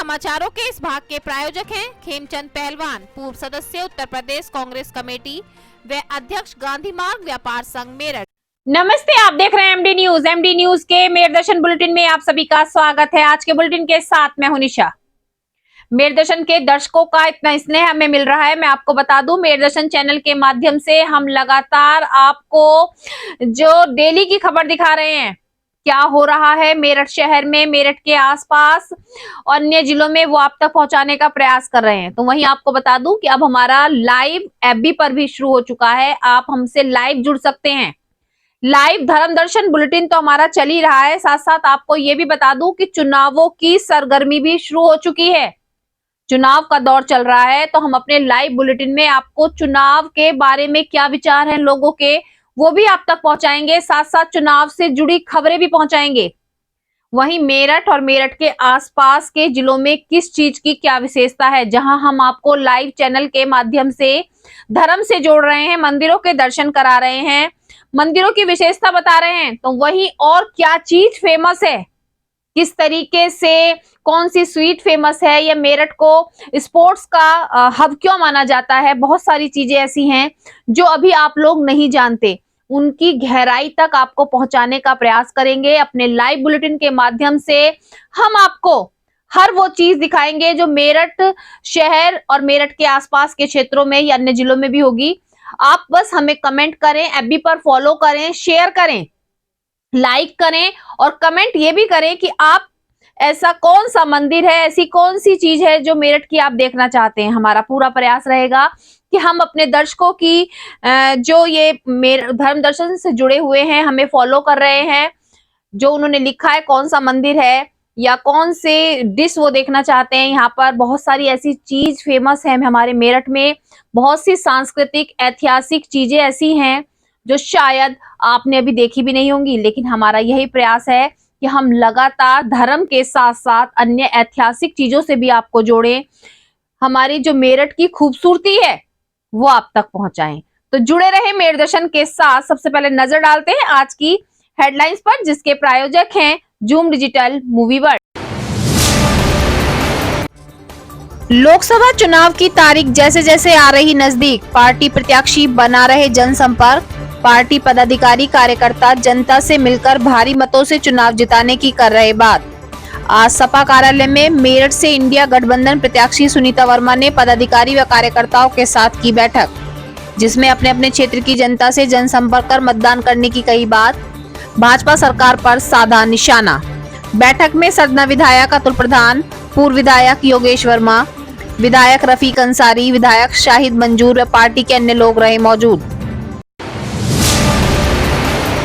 समाचारों के इस भाग के प्रायोजक हैं खेमचंद पहलवान, पूर्व सदस्य उत्तर प्रदेश कांग्रेस कमेटी व अध्यक्ष गांधी मार्ग व्यापार संघ मेरठ। नमस्ते, आप देख रहे हैं एमडी न्यूज। एमडी न्यूज के मेरदर्शन बुलेटिन में आप सभी का स्वागत है। आज के बुलेटिन के साथ मैं हूं निशा। मेरदर्शन के दर्शकों का इतना स्नेह हमें मिल रहा है। मैं आपको बता दूं, मेरदर्शन चैनल के माध्यम से हम लगातार आपको जो डेली की खबर दिखा रहे हैं, क्या हो रहा है मेरठ शहर में, मेरठ के आसपास अन्य जिलों में, वो आप तक पहुंचाने का प्रयास कर रहे हैं। तो वहीं आपको बता दूं कि अब हमारा लाइव एफबी पर भी शुरू हो चुका है। आप हमसे लाइव जुड़ सकते हैं। लाइव धर्म दर्शन बुलेटिन तो हमारा चल ही रहा है, साथ साथ आपको ये भी बता दूं कि चुनावों की सरगर्मी भी शुरू हो चुकी है। चुनाव का दौर चल रहा है, तो हम अपने लाइव बुलेटिन में आपको चुनाव के बारे में क्या विचार हैं लोगों के, वो भी आप तक पहुंचाएंगे। साथ साथ चुनाव से जुड़ी खबरें भी पहुंचाएंगे। वहीं मेरठ और मेरठ के आसपास के जिलों में किस चीज की क्या विशेषता है, जहां हम आपको लाइव चैनल के माध्यम से धर्म से जोड़ रहे हैं, मंदिरों के दर्शन करा रहे हैं, मंदिरों की विशेषता बता रहे हैं, तो वहीं और क्या चीज फेमस है, किस तरीके से कौन सी स्वीट फेमस है, या मेरठ को स्पोर्ट्स का हब क्यों माना जाता है, बहुत सारी चीजें ऐसी हैं जो अभी आप लोग नहीं जानते। उनकी गहराई तक आपको पहुंचाने का प्रयास करेंगे। अपने लाइव बुलेटिन के माध्यम से हम आपको हर वो चीज दिखाएंगे जो मेरठ शहर और मेरठ के आसपास के क्षेत्रों में या अन्य जिलों में भी होगी। आप बस हमें कमेंट करें, एफबी पर फॉलो करें, शेयर करें, लाइक करें और कमेंट ये भी करें कि आप ऐसा कौन सा मंदिर है, ऐसी कौन सी चीज है जो मेरठ की आप देखना चाहते हैं। हमारा पूरा प्रयास रहेगा कि हम अपने दर्शकों की जो ये धर्म दर्शन से जुड़े हुए हैं, हमें फॉलो कर रहे हैं, जो उन्होंने लिखा है कौन सा मंदिर है या कौन से डिश वो देखना चाहते हैं। यहाँ पर बहुत सारी ऐसी चीज फेमस है हमारे मेरठ में, बहुत सी सांस्कृतिक ऐतिहासिक चीजें ऐसी हैं जो शायद आपने अभी देखी भी नहीं होंगी। लेकिन हमारा यही प्रयास है कि हम लगातार धर्म के साथ साथ अन्य ऐतिहासिक चीजों से भी आपको जोड़ें, हमारी जो मेरठ की खूबसूरती है वो आप तक पहुंचाएं। तो जुड़े रहे मेरदर्शन के साथ। सबसे पहले नजर डालते हैं आज की हेडलाइंस पर, जिसके प्रायोजक हैं zoom digital movie world. Lok Sabha चुनाव की तारीख जैसे जैसे आ रही नजदीक, पार्टी प्रत्याशी बना रहे जनसंपर्क। पार्टी पदाधिकारी कार्यकर्ता जनता से मिलकर भारी मतों से चुनाव जिताने की कर रहे बात। आज सपा कार्यालय में मेरठ से इंडिया गठबंधन प्रत्याशी सुनीता वर्मा ने पदाधिकारी व कार्यकर्ताओं के साथ की बैठक, जिसमें अपने अपने क्षेत्र की जनता से जनसंपर्क कर मतदान करने की कही बात। भाजपा सरकार पर साधा निशाना। बैठक में सदना विधायक अतुल प्रधान, पूर्व विधायक योगेश वर्मा, विधायक रफीक अंसारी, विधायक शाहिद मंजूर व पार्टी के अन्य लोग रहे मौजूद।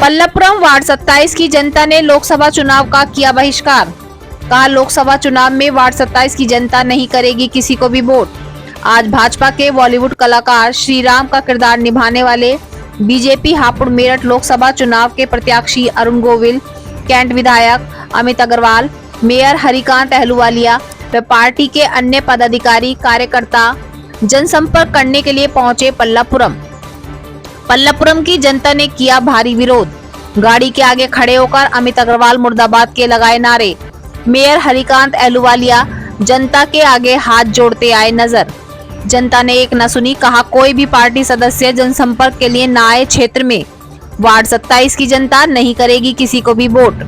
पल्लवपुरम वार्ड 27 की जनता ने लोकसभा चुनाव का किया बहिष्कार। कहा, लोकसभा चुनाव में वार्ड 27 की जनता नहीं करेगी किसी को भी वोट। आज भाजपा के बॉलीवुड कलाकार श्रीराम का किरदार निभाने वाले बीजेपी हापुड़ मेरठ लोकसभा चुनाव के प्रत्याशी अरुण गोविल, कैंट विधायक अमित अग्रवाल, मेयर हरिकांत अहलूवालिया व पार्टी के अन्य पदाधिकारी कार्यकर्ता जनसंपर्क करने के लिए पहुंचे पल्लवपुरम। पल्लवपुरम की जनता ने किया भारी विरोध। गाड़ी के आगे खड़े होकर अमित अग्रवाल मुर्दाबाद के लगाए नारे। मेयर हरिकांत अहलूवालिया जनता के आगे हाथ जोड़ते आए नजर। जनता ने एक न सुनी, कहा कोई भी पार्टी सदस्य जनसंपर्क के लिए न आए क्षेत्र में। वार्ड 27 की जनता नहीं करेगी किसी को भी वोट।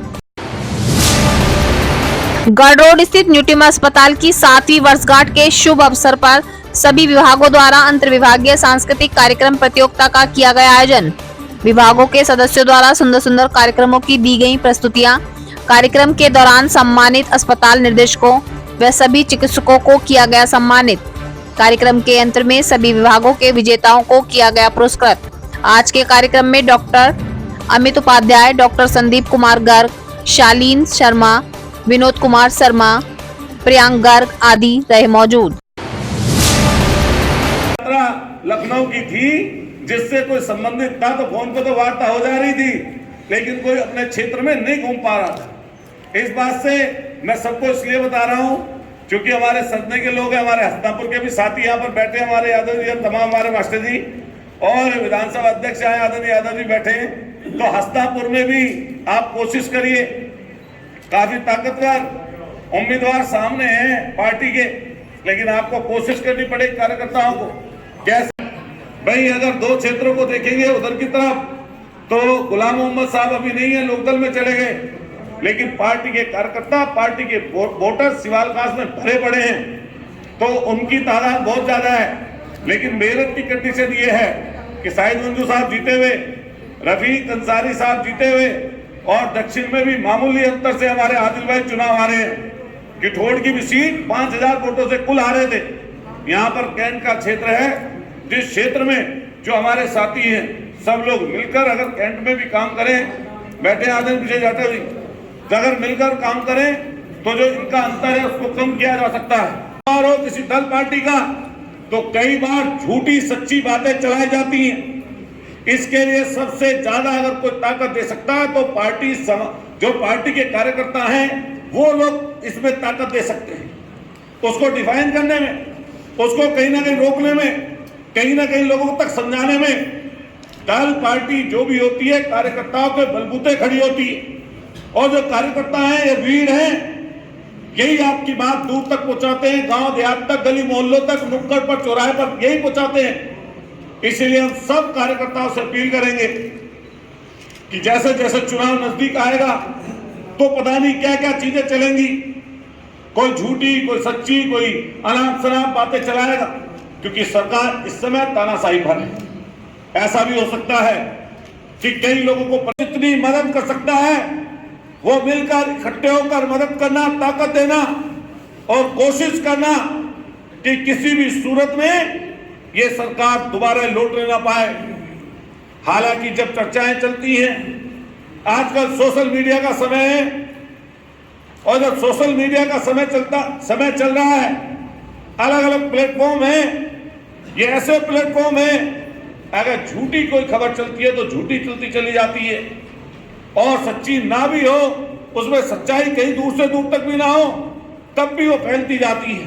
गढ़ रोड स्थित न्यूटिमा अस्पताल की 7वीं वर्षगांठ के शुभ अवसर पर सभी विभागों द्वारा अंतर विभागीय सांस्कृतिक कार्यक्रम प्रतियोगिता का किया गया आयोजन। विभागों के सदस्यों द्वारा सुंदर सुंदर कार्यक्रमों की दी गई प्रस्तुतियां। कार्यक्रम के दौरान सम्मानित अस्पताल निर्देशकों व सभी चिकित्सकों को किया गया सम्मानित। कार्यक्रम के अंत में सभी विभागों के विजेताओं को किया गया पुरस्कृत। आज के कार्यक्रम में डॉक्टर अमित उपाध्याय, डॉक्टर संदीप कुमार गर्ग, शालीन शर्मा, विनोद कुमार शर्मा, प्रियांक गर्ग आदि रहे मौजूद। लखनऊ की थी, जिससे कोई संबंधित था, तो फोन पे तो वार्ता हो जा रही थी, लेकिन कोई अपने क्षेत्र में नहीं घूम पा रहा था। इस बात से मैं सबको इसलिए बता रहा हूं क्योंकि हमारे सदने के लोग हैं, हमारे हस्तापुर के भी साथी यहाँ पर बैठे, हमारे यादव जी, तमाम हमारे मास्टर जी और विधानसभा अध्यक्ष आए आदरणीय यादव जी बैठे हैं। तो हस्तापुर में भी आप कोशिश करिए, काफी ताकतवर उम्मीदवार सामने हैं पार्टी के, लेकिन आपको कोशिश करनी पड़ेगी कार्यकर्ताओं को। कैसे भाई, अगर 2 क्षेत्रों को देखेंगे उधर की तरफ, तो गुलाम मोहम्मद साहब अभी नहीं है, लोकदल में चले गए, लेकिन पार्टी के कार्यकर्ता, पार्टी के वोटर सिवालकास में भरे पड़े हैं, तो उनकी तादाद बहुत ज्यादा है। लेकिन मेरठ की कंडीशन ये है कि शाहिद मंजू साहब जीते हुए, रफीक अंसारी साहब जीते हुए, और दक्षिण में भी मामूली अंतर से हमारे आदिल भाई चुनाव हारे हैं। किठोड़ की भी सीट 5000 वोटों से कुल हारे थे। यहाँ पर कैंट का क्षेत्र है, जिस क्षेत्र में जो हमारे साथी हैं सब लोग मिलकर अगर कैंट में भी काम करें, बैठे आदमी पीछे जाते हुए, अगर मिलकर काम करें तो जो इनका अंतर है उसको कम किया जा सकता है। और हो किसी दल पार्टी का तो कई बार झूठी सच्ची बातें चलाई जाती हैं। इसके लिए सबसे ज्यादा अगर कोई ताकत दे सकता है तो पार्टी जो पार्टी के कार्यकर्ता हैं वो लोग इसमें ताकत दे सकते हैं, उसको डिफाइन करने में, उसको कहीं ना कहीं रोकने में, कहीं ना कहीं लोगों तक समझाने में। दल पार्टी जो भी होती है कार्यकर्ताओं के बलबूते खड़ी होती है, और जो कार्यकर्ता हैं ये वीर हैं, यही आपकी बात दूर तक पहुंचाते हैं, गांव देहात तक, गली मोहल्लों तक, नुक्कड़ पर, चौराहे पर यही पहुंचाते हैं। इसलिए हम सब कार्यकर्ताओं से अपील करेंगे कि जैसे जैसे चुनाव नजदीक आएगा तो पता नहीं क्या क्या चीजें चलेंगी, कोई झूठी, कोई सच्ची, कोई अनाप शनाप बातें चलाएगा, क्योंकि सरकार इस समय तानाशाही पर है। ऐसा भी हो सकता है कि कई लोगों को जितनी मदद कर सकता है वो मिलकर इकट्ठे होकर मदद करना, ताकत देना और कोशिश करना कि किसी भी सूरत में ये सरकार दोबारा लौटने ना पाए। हालांकि जब चर्चाएं चलती हैं, आजकल सोशल मीडिया का समय है, और जब सोशल मीडिया का समय चल रहा है, अलग अलग प्लेटफॉर्म है, ये ऐसे प्लेटफॉर्म है, अगर झूठी कोई खबर चलती है तो झूठी चलती चली जाती है, और सच्ची ना भी हो, उसमें सच्चाई कहीं दूर से दूर तक भी ना हो, तब भी वो फैलती जाती है।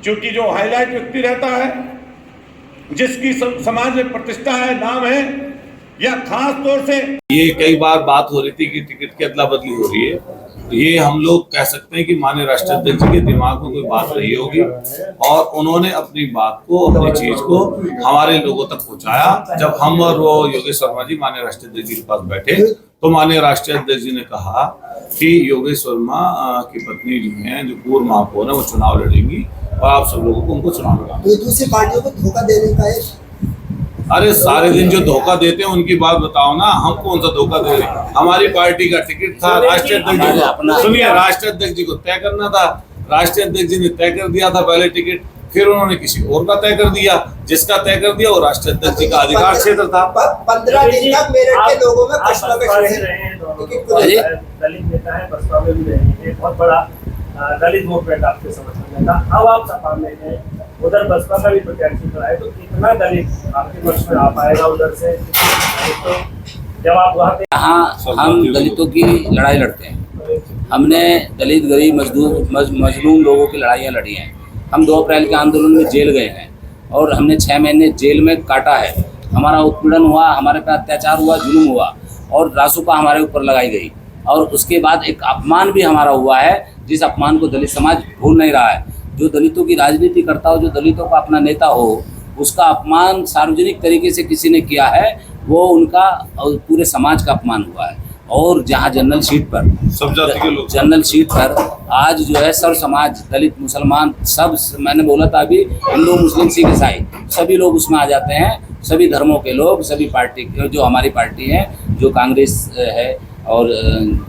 क्योंकि जो हाईलाइट व्यक्ति रहता है, जिसकी समाज में प्रतिष्ठा है, नाम है, या खास तौर से ये कई बार बात हो रही थी कि टिकट की अदला बदली हो रही है, ये हम लोग कह सकते हैं कि माननीय राष्ट्राध्यक्ष जी के दिमाग में कोई बात रही होगी, और उन्होंने अपनी बात को, अपनी चीज को हमारे लोगों तक पहुंचाया। जब हम और वो योगेश वर्मा जी माननीय राष्ट्राध्यक्ष जी के पास बैठे, तो माननीय राष्ट्राध्यक्ष जी ने कहा कि योगेश वर्मा की पत्नी जो है, जो पूर्व महापौर है, वो चुनाव लड़ेंगी और आप सब लोगों को उनको चुनाव लड़ाना। तो दूसरी पार्टियों को धोखा देने का है। अरे सारे दिन जो धोखा देते हैं उनकी बात बताओ ना, हम कौन सा धोखा दे रहे हैं? हमारी पार्टी का टिकट था, राष्ट्रीय अध्यक्ष जी को, सुनिए, राष्ट्रीय अध्यक्ष जी को तय करना था, राष्ट्रीय अध्यक्ष जी ने तय कर दिया था पहले टिकट, फिर उन्होंने किसी और का तय कर दिया, जिसका तय कर दिया वो राष्ट्रीय अध्यक्ष जी का अधिकार क्षेत्र था। 15 दिन तक मेरठ के लोगों में कश्मकश है। दलित नेता है, बसपा में भी रहे, बहुत बड़ा दलित वोट बैंक आपके समर्थन में था। अब आप सपा में हैं, उधर बसपा का भी प्रत्याशी कराए, तो कितना दलित आपके पक्ष में आ पाएगा उधर से? तो जब आप वहाँ पे, यहाँ हम दलितों की लड़ाई लड़ते हैं। हमने दलित, गरीब, मजदूर, मजलूम लोगों की लड़ाइयाँ लड़ी हैं। हम 2 अप्रैल के आंदोलन में जेल गए हैं और हमने 6 महीने जेल में काटा है। हमारा उत्पीड़न हुआ, हमारे पे अत्याचार हुआ, जुल्म हुआ, और रासुपा हमारे ऊपर लगाई गई, और उसके बाद एक अपमान भी हमारा हुआ है, जिस अपमान को दलित समाज भूल नहीं रहा है। जो दलितों की राजनीति करता हो, जो दलितों का अपना नेता हो, उसका अपमान सार्वजनिक तरीके से किसी ने किया है, वो उनका और पूरे समाज का अपमान हुआ है। और जहाँ जनरल सीट पर, सब जाति के लोग, जनरल सीट पर आज जो है सर्व समाज, दलित, मुसलमान, सब, मैंने बोला था अभी, हिंदू, मुस्लिम, सिख, ईसाई, सभी लोग उसमें आ जाते हैं। सभी धर्मों के लोग, सभी पार्टी, जो हमारी पार्टी है, जो कांग्रेस है और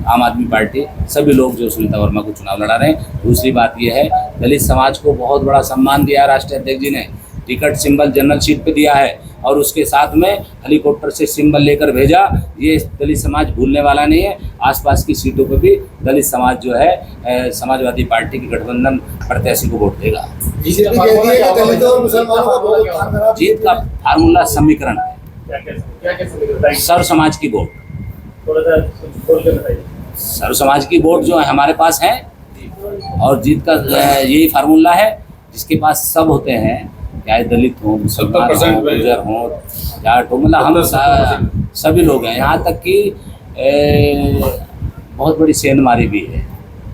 आम आदमी पार्टी, सभी लोग जो सुनीता वर्मा को चुनाव लड़ा रहे हैं। दूसरी बात यह है, दलित समाज को बहुत बड़ा सम्मान दिया राष्ट्रीय अध्यक्ष जी ने। टिकट सिंबल जनरल सीट पे दिया है, और उसके साथ में हेलीकॉप्टर से सिंबल लेकर भेजा। ये दलित समाज भूलने वाला नहीं है। आसपास की सीटों पर भी दलित समाज जो है समाजवादी पार्टी की गठबंधन प्रत्याशी को वोट देगा। जीत का फार्मूला समीकरण है, सर्व समाज की वोट, सर्व समाज की वोट जो है हमारे पास है, और जीत का यही फार्मूला है। जिसके पास सब होते हैं, चाहे दलित हो, मुसलमान हो, गुर्जर हो, जाट हो, मतलब हम सभी लोग हैं। यहाँ तक कि बहुत बड़ी सेंधमारी भी है,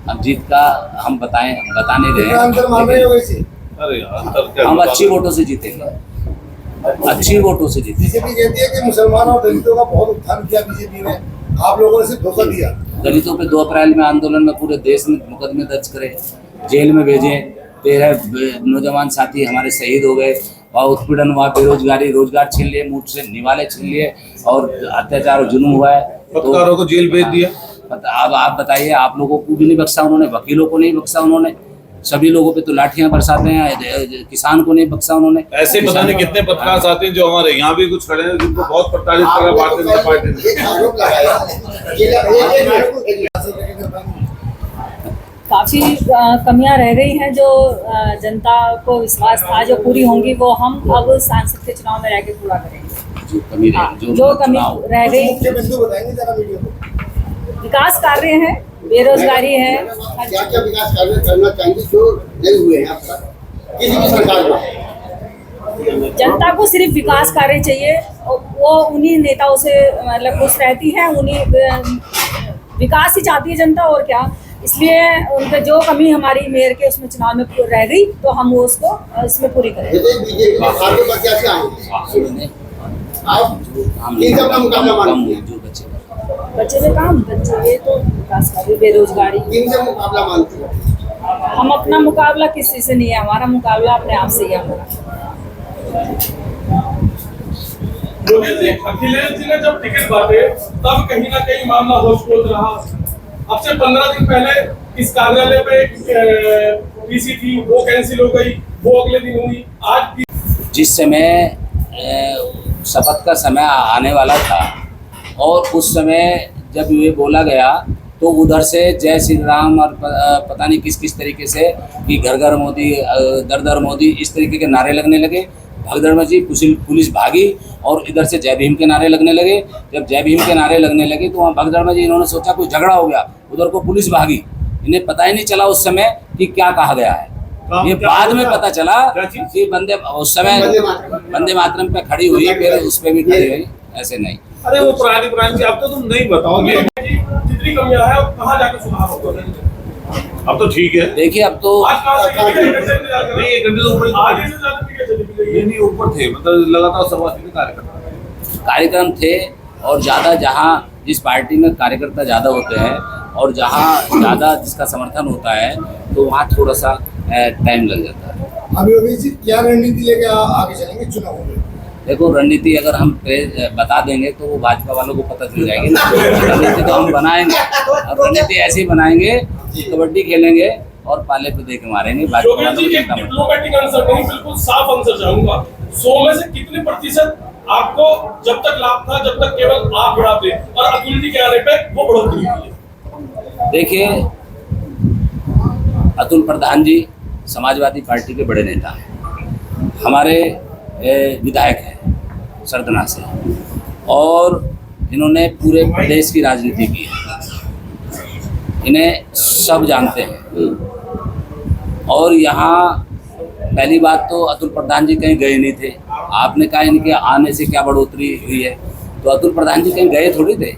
अब जीत का हम बता नहीं रहे कितना अंतर मान रहे हो वैसे? अरे यार, अंतर क्या हम बता अच्छी रहे हो? वोटों से जीतेंगे, अच्छी वोटों से जीतेंगे। बीजेपी कहती है कि मुसलमानों और दलितों का बहुत उत्थान किया बीजेपी ने, आप लोगों ने सिर्फ धोखा दिया। दलितों पे 2 अप्रैल में आंदोलन में पूरे देश में मुकदमे दर्ज करे, जेल में भेजे, 13 नौजवान साथी हमारे शहीद हो गए, और उत्पीड़न हुआ, बेरोजगारी, रोजगार छीन लिए, मुठ से निवाले छीन लिए, और अत्याचार और जुल्म हुआ है। पत्रकारों को जेल भेज दिया। अब आप बताइए, आप लोगों को भी नहीं बख्शा उन्होंने, वकीलों को नहीं बख्शा उन्होंने, सभी लोगों पे तो लाठियां बरसाते हैं, किसान को नहीं बख्शा उन्होंने। ऐसे पता नहीं कितने पत्रकार साथी हैं जो हमारे यहाँ भी कुछ खड़े हैं जिनको बहुत प्रताड़ित करा भारतीय जनता पार्टी ने। एक आरोप लगाया काफ़ी कमियां रह गई हैं जो जनता को विश्वास था जो पूरी होंगी, वो हम अब सांसद के चुनाव में रह के पूरा करेंगे। जो कमी जो कमी रह गई, मुख्य बिंदु बताएंगे जरा वीडियो को। विकास कार्य हैं, बेरोजगारी है, क्या क्या विकास कार्य करना चाहेंगे जो नहीं हुए हैं अब तक किसी भी सरकार में? जनता को सिर्फ विकास कार्य चाहिए, वो उन्हीं नेताओं से मतलब खुश रहती है, उन्हीं विकास ही चाहती है जनता, और क्या। इसलिए उनके जो कमी हमारी मेयर के उसमें चुनाव में रह गई तो हम वो उसको इसमें पूरी करेंगे। बीजेपी में खाते पर क्या क्या आएंगे? आप किन सबका मुकाबला मानते हैं? जो बच्चे बच्चे पे काम, बच्चे ये तो विकास कार्य, बेरोजगारी। किन से मुकाबला मानते हैं? हम अपना मुकाबला किसी से नहीं है, हमारा मुकाबला अपने आप से ही है हमारा। मोदी जी, अखिलेश जी ने जब टिकट बांटे तब कहीं ना कहीं मामला होशपोश रहा। अब से 15 दिन पहले इस कार्यालय पे पीसी थी, वो कैंसिल हो गई, वो अगले दिन हुई। आज जिस समय शपथ का समय आने वाला था और उस समय जब ये बोला गया तो उधर से जय श्री राम और पता नहीं किस किस तरीके से कि घर घर मोदी, दर दर मोदी, इस तरीके के नारे लगने लगे। भगदड़ मची, पुलिस भागी और इधर से जय भीम के नारे लगने लगे। जब जय भीम के नारे लगने लगे तो वहाँ भगदड़ मची, इन्होंने सोचा कुछ झगड़ा हो गया, उधर को पुलिस भागी। इन्हें पता ही नहीं चला उस समय कि क्या कहा गया है। ये बाद में पता चला कि उस समय वंदे मातरम पे खड़ी हुई, फिर उस पर भी खड़ी हुई, ऐसे नहीं। अरे वो पुरानी अब तो तुम नहीं बताओगे। जितनी कमियां है कहाँ जाकर सुधार होगा? अब तो ठीक है। देखिए अब तो आज कहाँ से नहीं, 1 घंटे तो ऊपर आगे से ज्यादा टिकट चली गई। नहीं ऊपर थे, मतलब लगातार सभा कार्यक्रम थे, और ज़्यादा जहाँ जिस पार्टी में कार्यकर्ता ज़्यादा होते हैं और जहाँ ज़्यादा जिसका समर्थन होता है तो वहाँ थोड़ा सा टाइम लग जाता है। अभी जी क्या रणनीति लेके आगे चलेंगे चुनाव में? देखो, रणनीति अगर हम बता देंगे तो वो भाजपा वालों को पता चल जाएगी ना। रणनीति तो हम बनाएंगे, और रणनीति ऐसी बनाएंगे कि कबड्डी खेलेंगे और पाले पे दे के मारेंगे। भाजपा वालों को एक डिप्लोमेटिक आंसर नहीं, बिल्कुल साफ आंसर चाहूंगा। 100 में से कितने प्रतिशत आपको जब तक लाभ था, जब तक केवल आप बढ़ाते और अतुल जी के आने पे वो बढ़ोतरी हुई है? देखिए, अतुल प्रधान जी समाजवादी पार्टी के बड़े नेता हैं, हमारे विधायक हैं सरदना से, और इन्होंने पूरे प्रदेश की राजनीति की है, इन्हें सब जानते हैं। और यहाँ पहली बात तो अतुल प्रधान जी कहीं गए नहीं थे। आपने कहा इनके आने से क्या बढ़ोतरी हुई है, तो अतुल प्रधान जी कहीं गए थोड़ी थे,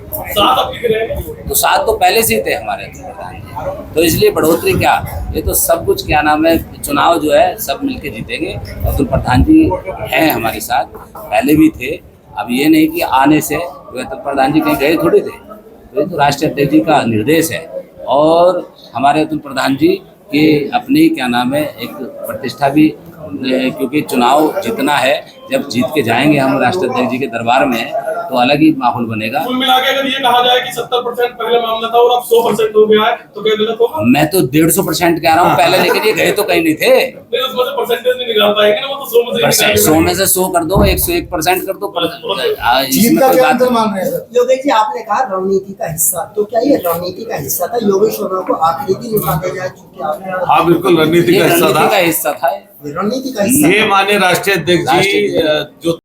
तो साथ तो पहले से ही थे हमारे अतुल प्रधान जी, तो इसलिए बढ़ोतरी क्या, ये तो सब कुछ क्या नाम है, चुनाव जो है सब मिलके जीतेंगे। अतुल प्रधान जी हैं हमारे साथ, पहले भी थे। अब ये नहीं कि आने से तो अतुल प्रधान जी कहीं गए थोड़ी थे, तो ये तो राष्ट्रीय अध्यक्ष जी का निर्देश है। और हमारे अतुल प्रधान जी की अपनी क्या नाम है एक प्रतिष्ठा भी, क्योंकि चुनाव जीतना है, जब जीत के जाएंगे हम राष्ट्रीय अध्यक्ष जी के दरबार में तो अलग ही माहौल बनेगा। कुल मिला के अगर ये कहा जाए कि 70% पहले मामला था और अब 100% हो गया है तो क्या गलत होगा? मैं तो 150% कह रहा हूँ पहले, लेकिन ये गए तो कहीं नहीं थे। नहीं, उसमें से परसेंटेज नहीं निकाल पाएंगे ना, वो तो 100 में से निकालेंगे। 100 में से 100 कर दो, 101% कर दो, जीत का क्या अंतर मान रहे हैं सर? योगेश जी, आपने कहा रणनीति का हिस्सा, तो क्या ये रणनीति का हिस्सा था? योगेश वर्मा को आखिरी दिन निकाला जाए क्योंकि आपने, हाँ बिल्कुल रणनीति का हिस्सा था। रणनीति का हिस्सा ये माने राष्ट्रीय अध्यक्ष जी जो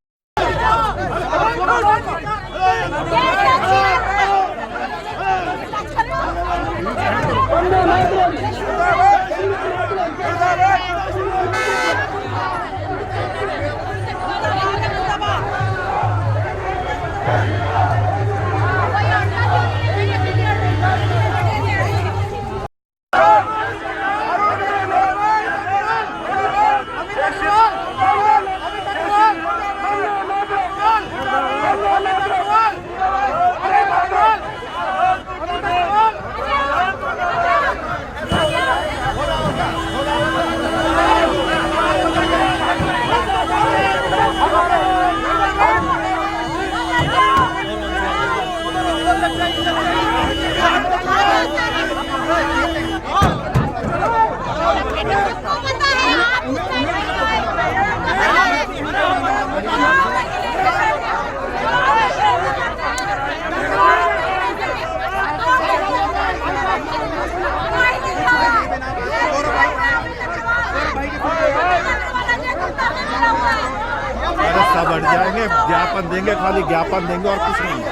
ज्ञापन देंगे, खाली ज्ञापन देंगे और कुछ नहीं।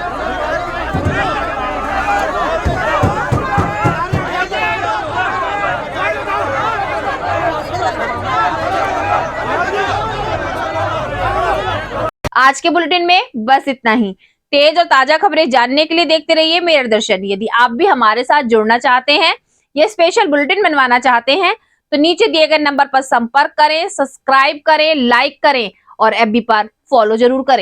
आज के बुलेटिन में बस इतना ही। तेज और ताजा खबरें जानने के लिए देखते रहिए मेरा दर्शन। यदि आप भी हमारे साथ जुड़ना चाहते हैं या स्पेशल बुलेटिन बनवाना चाहते हैं तो नीचे दिए गए नंबर पर संपर्क करें, सब्सक्राइब करें, लाइक करें और FB पर फॉलो जरूर करें।